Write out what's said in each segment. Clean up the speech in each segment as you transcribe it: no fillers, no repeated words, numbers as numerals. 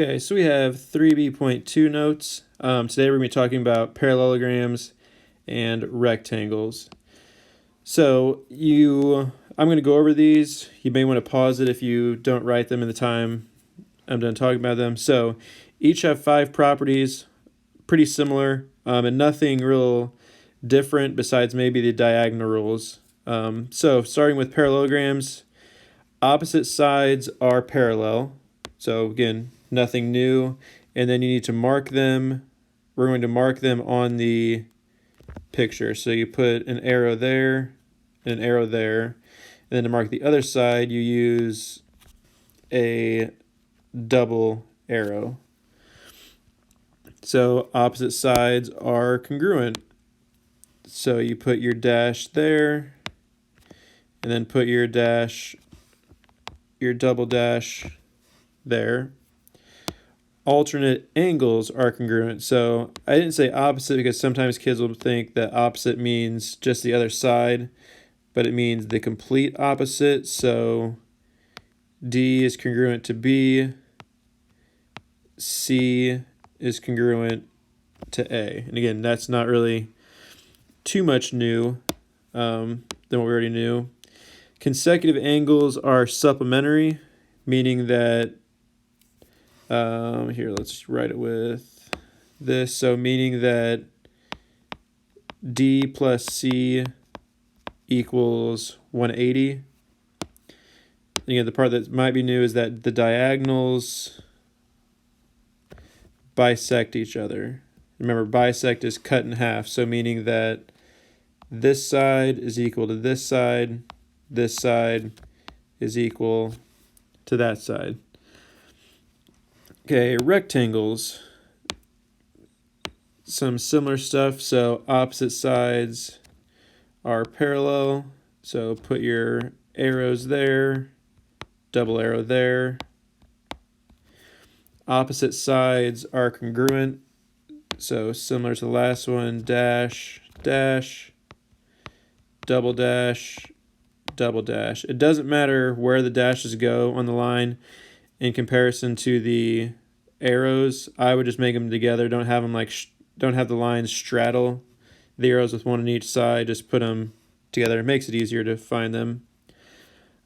Okay, so we have 3B.2 notes. Today we're going to be talking about parallelograms and rectangles. I'm going to go over these. You may want to pause it if you don't write them in the time I'm done talking about them. So each have 5 properties, pretty similar, and nothing real different besides maybe the diagonal rules. So starting with parallelograms, opposite sides are parallel. So again, nothing new. And then you need to mark them. We're going to mark them on the picture. So you put an arrow there, and an arrow there. And then to mark the other side, you use a double arrow. So opposite sides are congruent. So you put your dash there, and then put your double dash there. Alternate angles are congruent. So I didn't say opposite because sometimes kids will think that opposite means just the other side, but it means the complete opposite. So D is congruent to B, C is congruent to A. And again, that's not really too much new than what we already knew. Consecutive angles are supplementary, meaning that here, let's write it with this. So meaning that D plus C equals 180. Again, the part that might be new is that the diagonals bisect each other. Remember, bisect is cut in half, so meaning that this side is equal to this side is equal to that side. Okay, rectangles, some similar stuff. So opposite sides are parallel. So put your arrows there, double arrow there. Opposite sides are congruent. So similar to the last one, dash, dash, double dash, double dash. It doesn't matter where the dashes go on the line in comparison to the arrows. I would just make them together. Don't have them don't have the lines straddle the arrows with one on each side. Just put them together. It makes it easier to find them.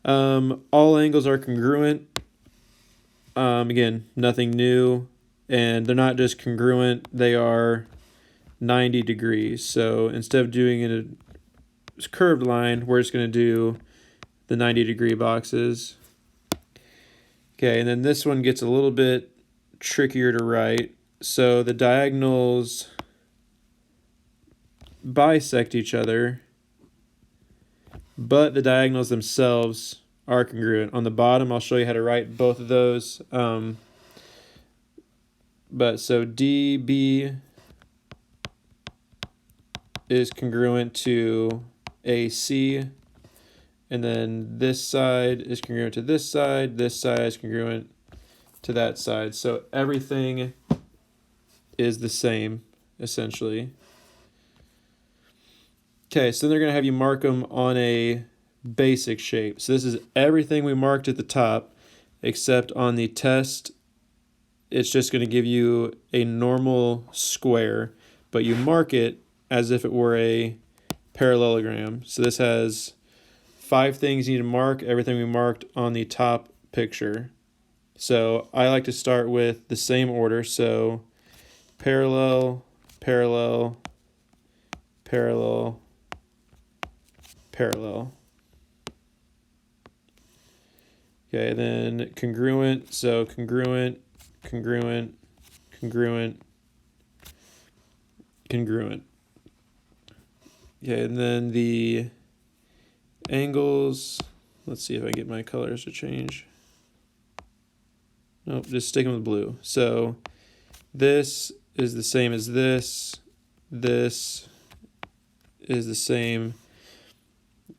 All angles are congruent. Again, nothing new, and they're not just congruent, they are 90 degrees. So instead of doing a curved line, we're just going to do the 90-degree boxes. Okay, and then this one gets a little bit trickier to write. So the diagonals bisect each other, but the diagonals themselves are congruent. On the bottom, I'll show you how to write both of those. But so DB is congruent to AC, and then this side is congruent to this side is congruent to that side. So everything is the same, essentially. Okay, so then they're going to have you mark them on a basic shape. So this is everything we marked at the top, except on the test, it's just going to give you a normal square, but you mark it as if it were a parallelogram. So this has 5 things you need to mark, everything we marked on the top picture. So I like to start with the same order. So parallel, parallel, parallel, parallel. Okay, then congruent. So congruent, congruent, congruent, congruent. Okay, and then the angles. Let's see if I get my colors to change. Nope, just sticking with blue. So this is the same as this. This is the same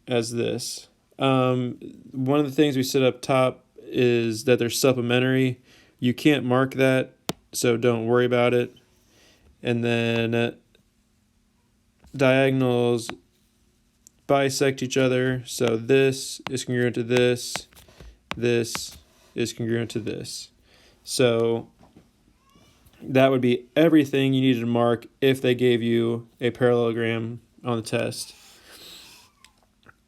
as this. One of the things we set up top is that they're supplementary. You can't mark that, so don't worry about it. And then diagonals bisect each other. So this is congruent to this. This is congruent to this. So that would be everything you needed to mark if they gave you a parallelogram on the test.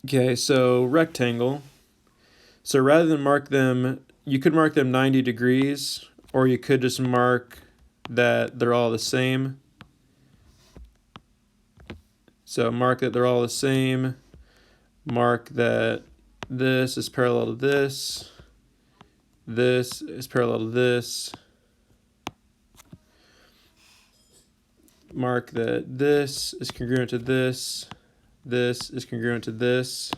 Okay, so rectangle. So rather than mark them, you could mark them 90 degrees, or you could just mark that they're all the same. So mark that they're all the same. Mark that this is parallel to this. This is parallel to this. Mark that this is congruent to this. This is congruent to this.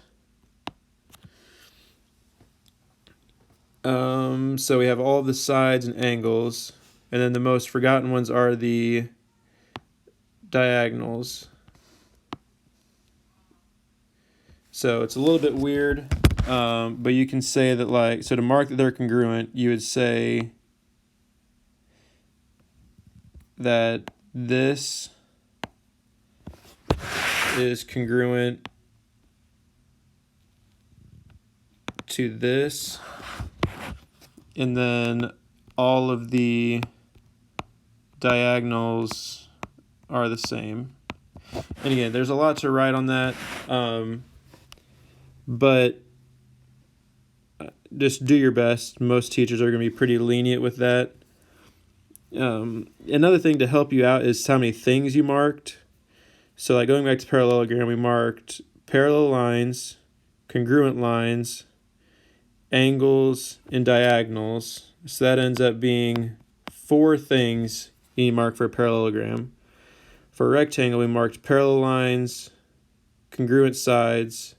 So we have all the sides and angles, and then the most forgotten ones are the diagonals. So it's a little bit weird, but you can say that, like, so to mark that they're congruent, you would say that this is congruent to this, and then all of the diagonals are the same. And again, there's a lot to write on that, but just do your best. Most teachers are going to be pretty lenient with that. Another thing to help you out is how many things you marked. So like going back to parallelogram, we marked parallel lines, congruent lines, angles, and diagonals. So that ends up being 4 things you need to mark for a parallelogram. For a rectangle, we marked parallel lines, congruent sides,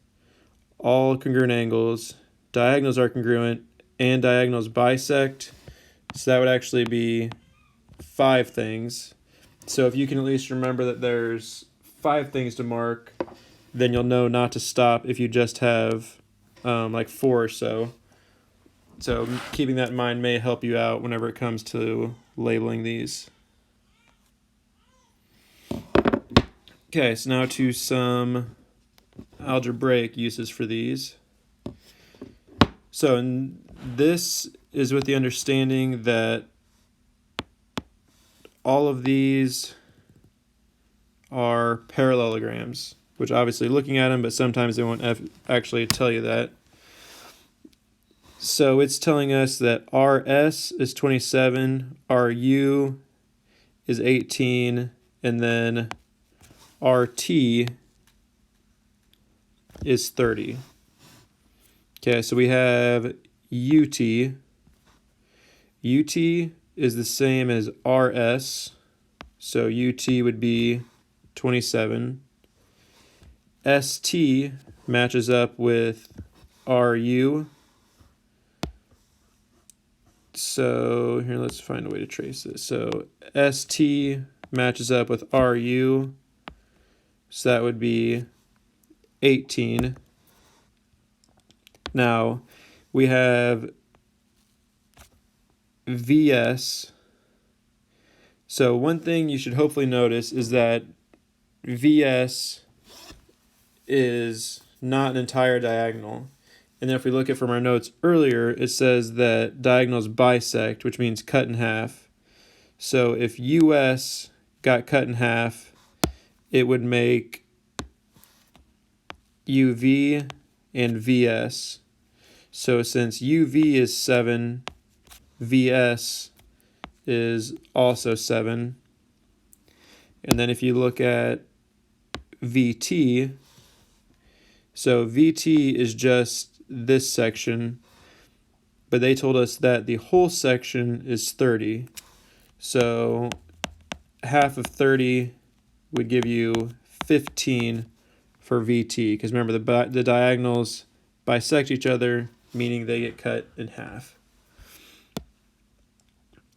all congruent angles, diagonals are congruent, and diagonals bisect. So that would actually be 5 things. So if you can at least remember that there's 5 things to mark, then you'll know not to stop if you just have like 4 or so. So keeping that in mind may help you out whenever it comes to labeling these. Okay, so now to some algebraic uses for these. So this is with the understanding that all of these are parallelograms, which obviously looking at them, but sometimes they won't actually tell you that. So it's telling us that RS is 27, RU is 18, and then RT is 30. Okay, so we have UT. UT is the same as RS, so UT would be 27. ST matches up with RU. So here, let's find a way to trace this. So ST matches up with RU, so that would be 18. Now we have VS. So one thing you should hopefully notice is that VS is not an entire diagonal. And then if we look at from our notes earlier, it says that diagonals bisect, which means cut in half. So if US got cut in half, it would make UV and VS. So since UV is 7, VS is also 7. And then if you look at VT, so VT is just this section, but they told us that the whole section is 30. So half of 30 would give you 15 for VT, because remember the diagonals bisect each other, meaning they get cut in half.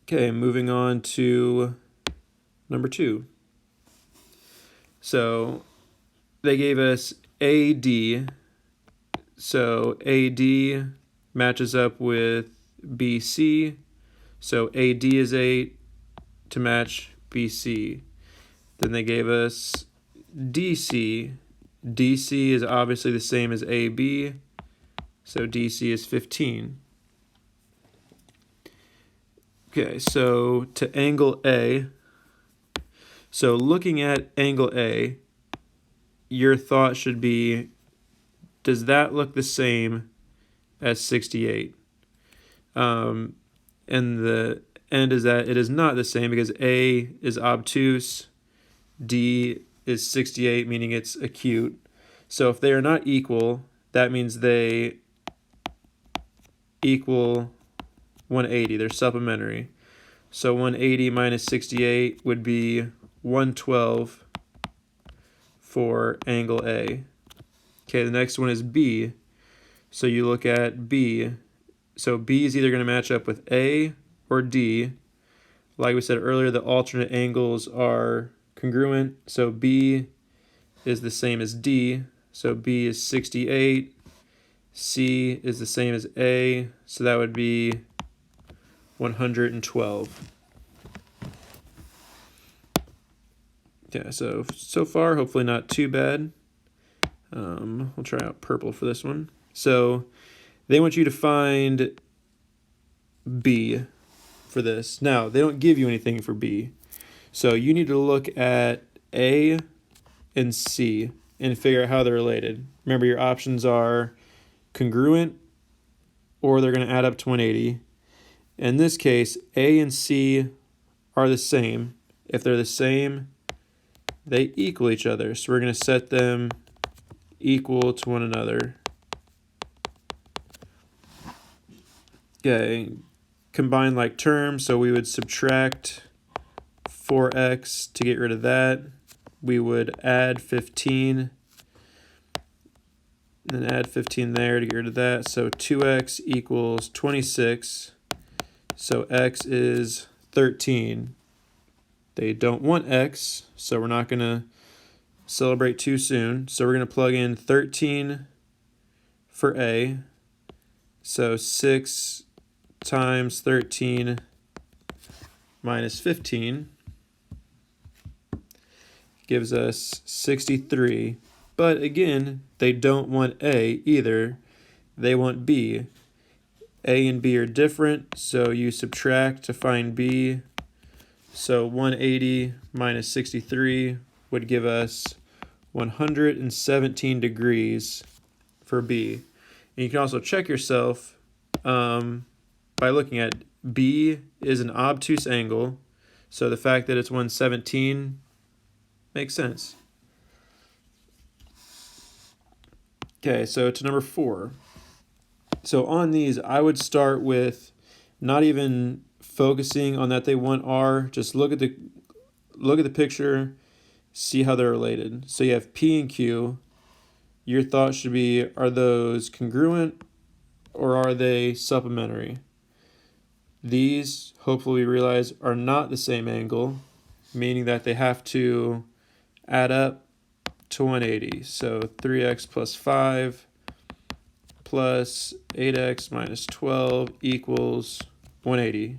Okay, moving on to number 2. So they gave us AD. So AD matches up with BC. So AD is 8 to match BC. Then they gave us DC. DC is obviously the same as AB. So DC is 15. Okay, so to angle A, so looking at angle A, your thought should be, does that look the same as 68? And the end is that it is not the same because A is obtuse, D is 68, meaning it's acute. So if they are not equal, that means they equal 180. They're supplementary. So 180 minus 68 would be 112 for angle A. Okay, the next one is B. So you look at B. So B is either going to match up with A or D. Like we said earlier, the alternate angles are congruent. So B is the same as D. So B is 68. C is the same as A. So that would be 112. Yeah, so far, hopefully not too bad. We'll try out purple for this one. So they want you to find B for this. Now, they don't give you anything for B. So you need to look at A and C and figure out how they're related. Remember, your options are congruent or they're going to add up to 180. In this case, A and C are the same. If they're the same, they equal each other. So we're going to set them equal to one another. Okay, combine like terms, so we would subtract 4x to get rid of that. We would add 15, and then add 15 there to get rid of that. So 2x equals 26, so x is 13. They don't want x, so we're not going to celebrate too soon. So we're going to plug in 13 for A. So 6 times 13 minus 15 gives us 63. But again, they don't want A either. They want B. A and B are different, so you subtract to find B. So 180 minus 63 would give us 117 degrees for B. And you can also check yourself by looking at B is an obtuse angle, so the fact that it's 117 makes sense. Okay, so to number 4. So on these, I would start with not even focusing on that they want R. Just look at the picture, see how they're related. So you have P and Q. Your thought should be, are those congruent or are they supplementary? These, hopefully we realize, are not the same angle, meaning that they have to add up to 180. So 3x plus 5 plus 8x minus 12 equals 180.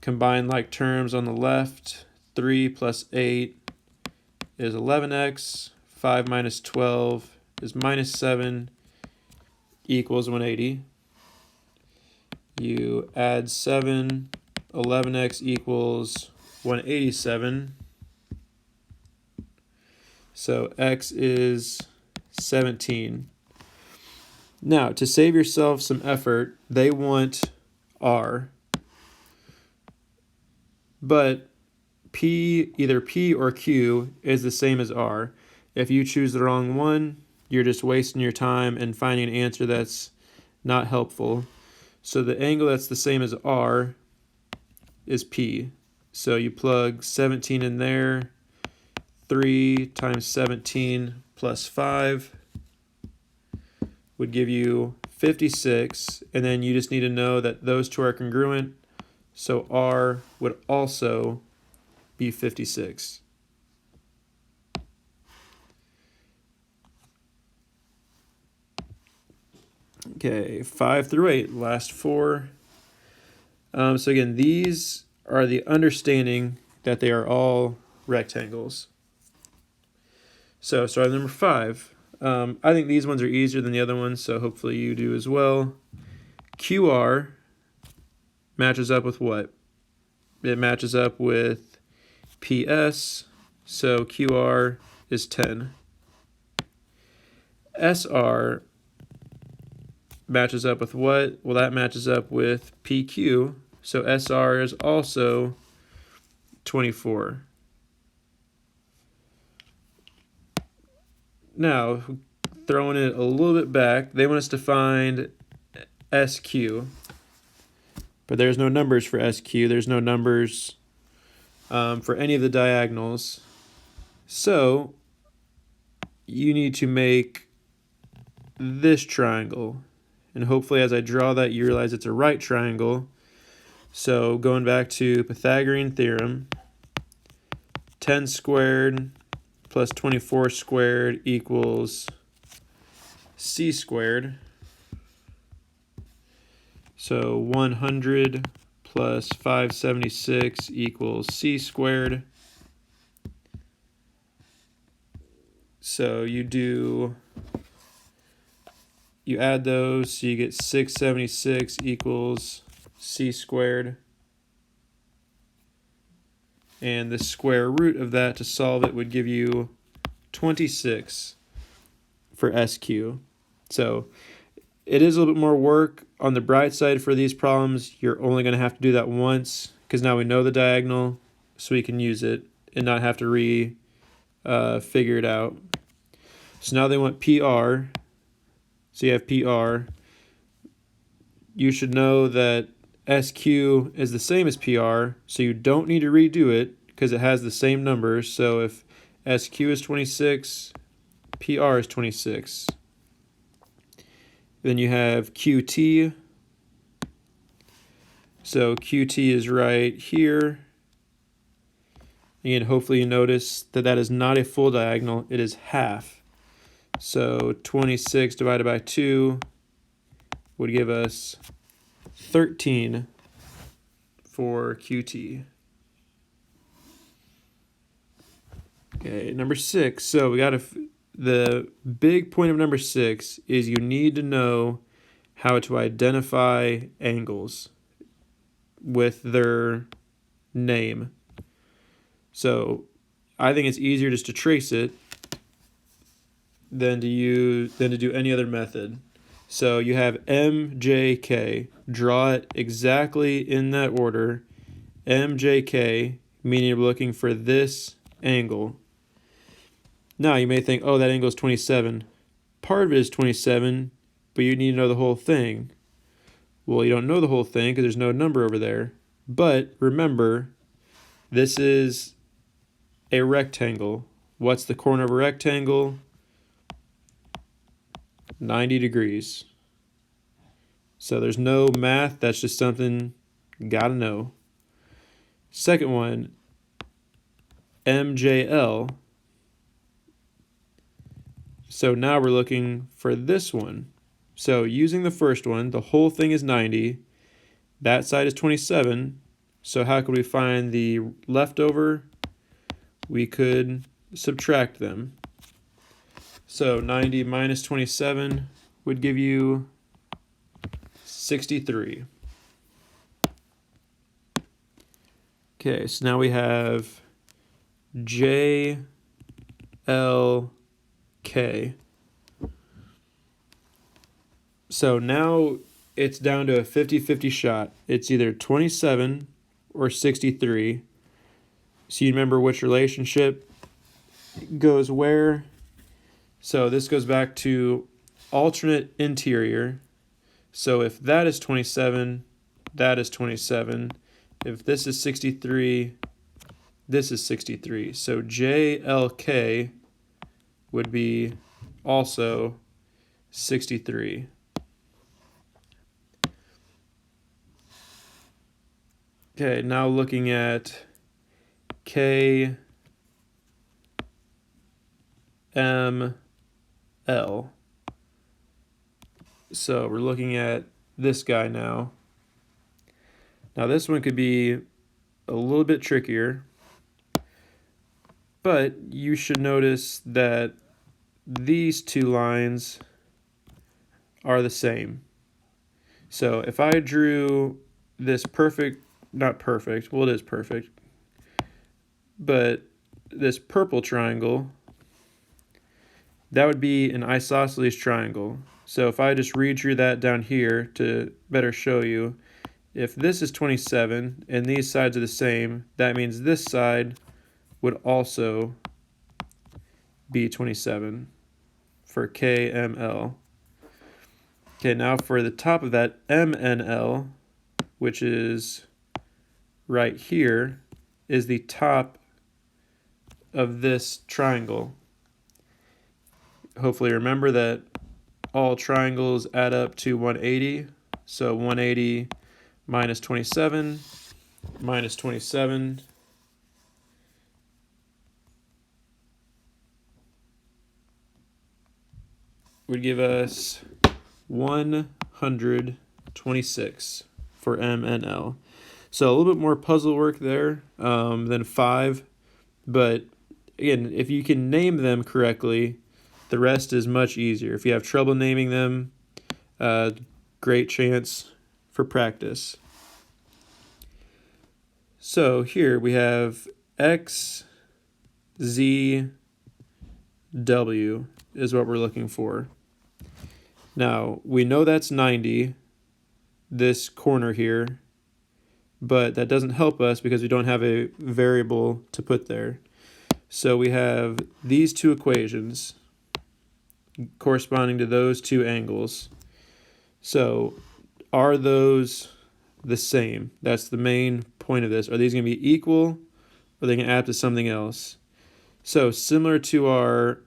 Combine like terms on the left. 3 plus 8 is 11x. 5 minus 12 is minus 7 equals 180. You add 7, 11x equals 187. So x is 17. Now, to save yourself some effort, they want R. But P, either P or Q, is the same as R. If you choose the wrong one, you're just wasting your time and finding an answer that's not helpful. So the angle that's the same as R is P. So you plug 17 in there. 3 times 17 plus 5 would give you 56. And then you just need to know that those two are congruent. So R would also be 56. Okay, 5 through 8, last 4. So again, these are the understanding that they are all rectangles. So starting number 5. I think these ones are easier than the other ones, so hopefully you do as well. QR, matches up with what? It matches up with PS, so QR is 10. SR matches up with what? Well, that matches up with PQ, so SR is also 24. Now, throwing it a little bit back, they want us to find SQ, but there's no numbers for SQ. There's no numbers for any of the diagonals. So you need to make this triangle. And hopefully as I draw that, you realize it's a right triangle. So going back to Pythagorean theorem, 10 squared plus 24 squared equals c squared. So 100 plus 576 equals c squared. So you add those, so you get 676 equals c squared. And the square root of that to solve it would give you 26 for SQ. So it is a little bit more work. On the bright side for these problems, you're only going to have to do that once, because now we know the diagonal, so we can use it and not have to figure it out. So now they want PR. So you have PR. You should know that SQ is the same as PR, so you don't need to redo it because it has the same numbers. So if SQ is 26, PR is 26. Then you have QT. So QT is right here. And hopefully you notice that that is not a full diagonal, it is half. So 26 divided by 2 would give us 13 for QT. Okay, number 6. So we got the big point of number 6 is you need to know how to identify angles with their name. So I think it's easier just to trace it than to do any other method. So you have MJK. Draw it exactly in that order. MJK, meaning you're looking for this angle. Now you may think, oh, that angle is 27. Part of it is 27, but you need to know the whole thing. Well, you don't know the whole thing because there's no number over there. But remember, this is a rectangle. What's the corner of a rectangle? 90 degrees. So there's no math, that's just something you gotta know. Second one, MJL. So now we're looking for this one. So using the first one, the whole thing is 90. That side is 27. So how could we find the leftover? We could subtract them. So 90 minus 27 would give you 63. Okay, so now we have JLK. So now it's down to a 50-50 shot. It's either 27 or 63. So you remember which relationship goes where. So this goes back to alternate interior. So if that is 27, that is 27. If this is 63, this is 63. So JLK would be also 63. Okay, now looking at KML. So we're looking at this guy now. Now this one could be a little bit trickier, but you should notice that these two lines are the same. So if I drew this perfect, not perfect, well, it is perfect, but this purple triangle, that would be an isosceles triangle. So if I just redrew that down here to better show you, if this is 27 and these sides are the same, that means this side would also be 27 for KML. Okay, now for the top of that, MNL, which is right here, is the top of this triangle. Hopefully remember that all triangles add up to 180. So 180 minus 27 minus 27 would give us 126 for M and L. So a little bit more puzzle work there than 5. But again, if you can name them correctly, the rest is much easier. If you have trouble naming them, great chance for practice. So here we have X, Z, W is what we're looking for. Now, we know that's 90, this corner here, but that doesn't help us because we don't have a variable to put there. So we have these two equations corresponding to those two angles. So are those the same? That's the main point of this. Are these going to be equal, or are they going to add to something else? So similar to our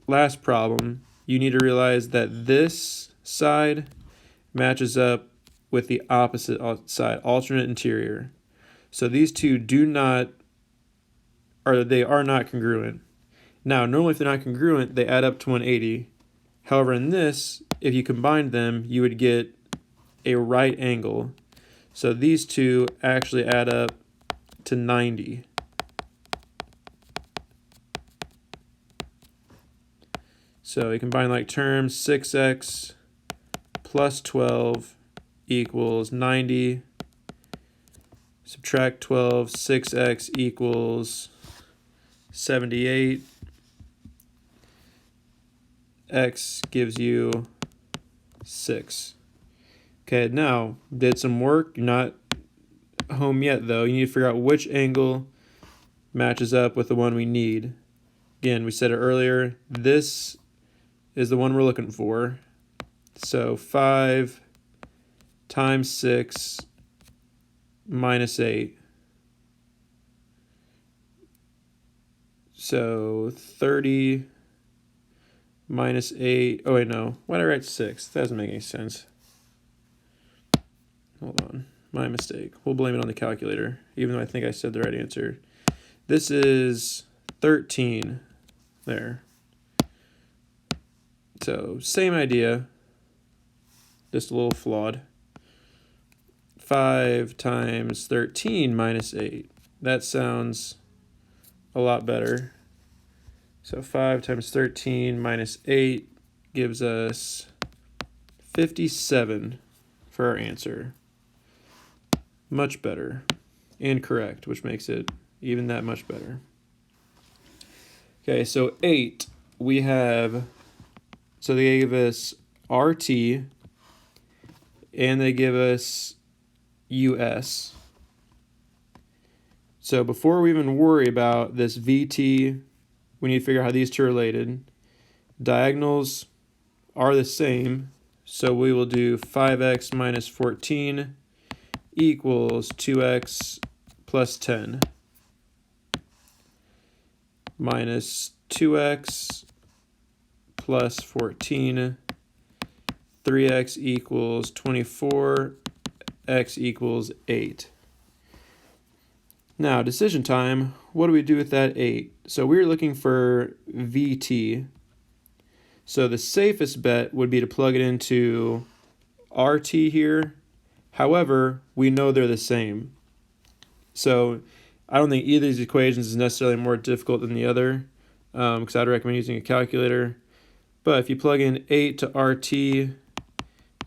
last problem, you need to realize that this side matches up with the opposite side, alternate interior. So these two they are not congruent. Now, normally if they're not congruent, they add up to 180. However, in this, if you combine them, you would get a right angle. So these two actually add up to 90. So you combine like terms, 6x plus 12 equals 90. Subtract 12, 6x equals 78. X gives you 6. Okay, now, did some work. You're not home yet, though. You need to figure out which angle matches up with the one we need. Again, we said it earlier, this is the one we're looking for. So 5 times 6 minus 8. So 30 minus 8. Oh, wait, no. Why did I write 6? That doesn't make any sense. Hold on. My mistake. We'll blame it on the calculator, even though I think I said the right answer. This is 13 there. So same idea, just a little flawed. 5 times 13 minus 8. That sounds a lot better. So 5 times 13 minus 8 gives us 57 for our answer. Much better and correct, which makes it even that much better. Okay, so 8, we have, so they gave us RT and they give us US. So before we even worry about this VT, we need to figure out how these two are related. Diagonals are the same, so we will do 5x minus 14 equals 2x plus 10 minus 2x plus 14, 3x equals 24, x equals 8. Now, decision time, what do we do with that 8? So we're looking for VT. So the safest bet would be to plug it into RT here. However, we know they're the same. So I don't think either of these equations is necessarily more difficult than the other, because I'd recommend using a calculator. But if you plug in 8 to RT,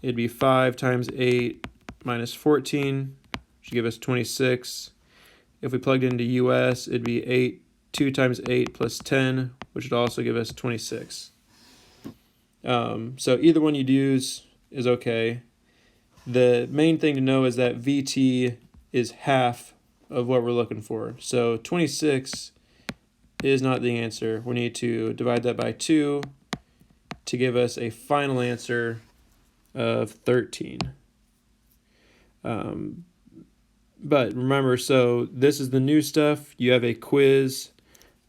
it'd be 5 times 8 minus 14 should give us 26. If we plugged into US, it'd be 2 times 8 plus 10, which would also give us 26. So either one you'd use is okay. The main thing to know is that VT is half of what we're looking for. So 26 is not the answer. We need to divide that by 2 to give us a final answer of 13. But remember, so this is the new stuff. You have a quiz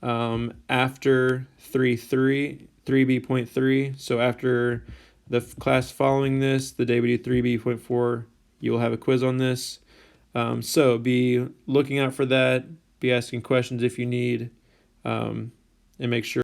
after 3B.3. So after the class following this, the day we do 3B.4, you will have a quiz on this. So be looking out for that. Be asking questions if you need, and make sure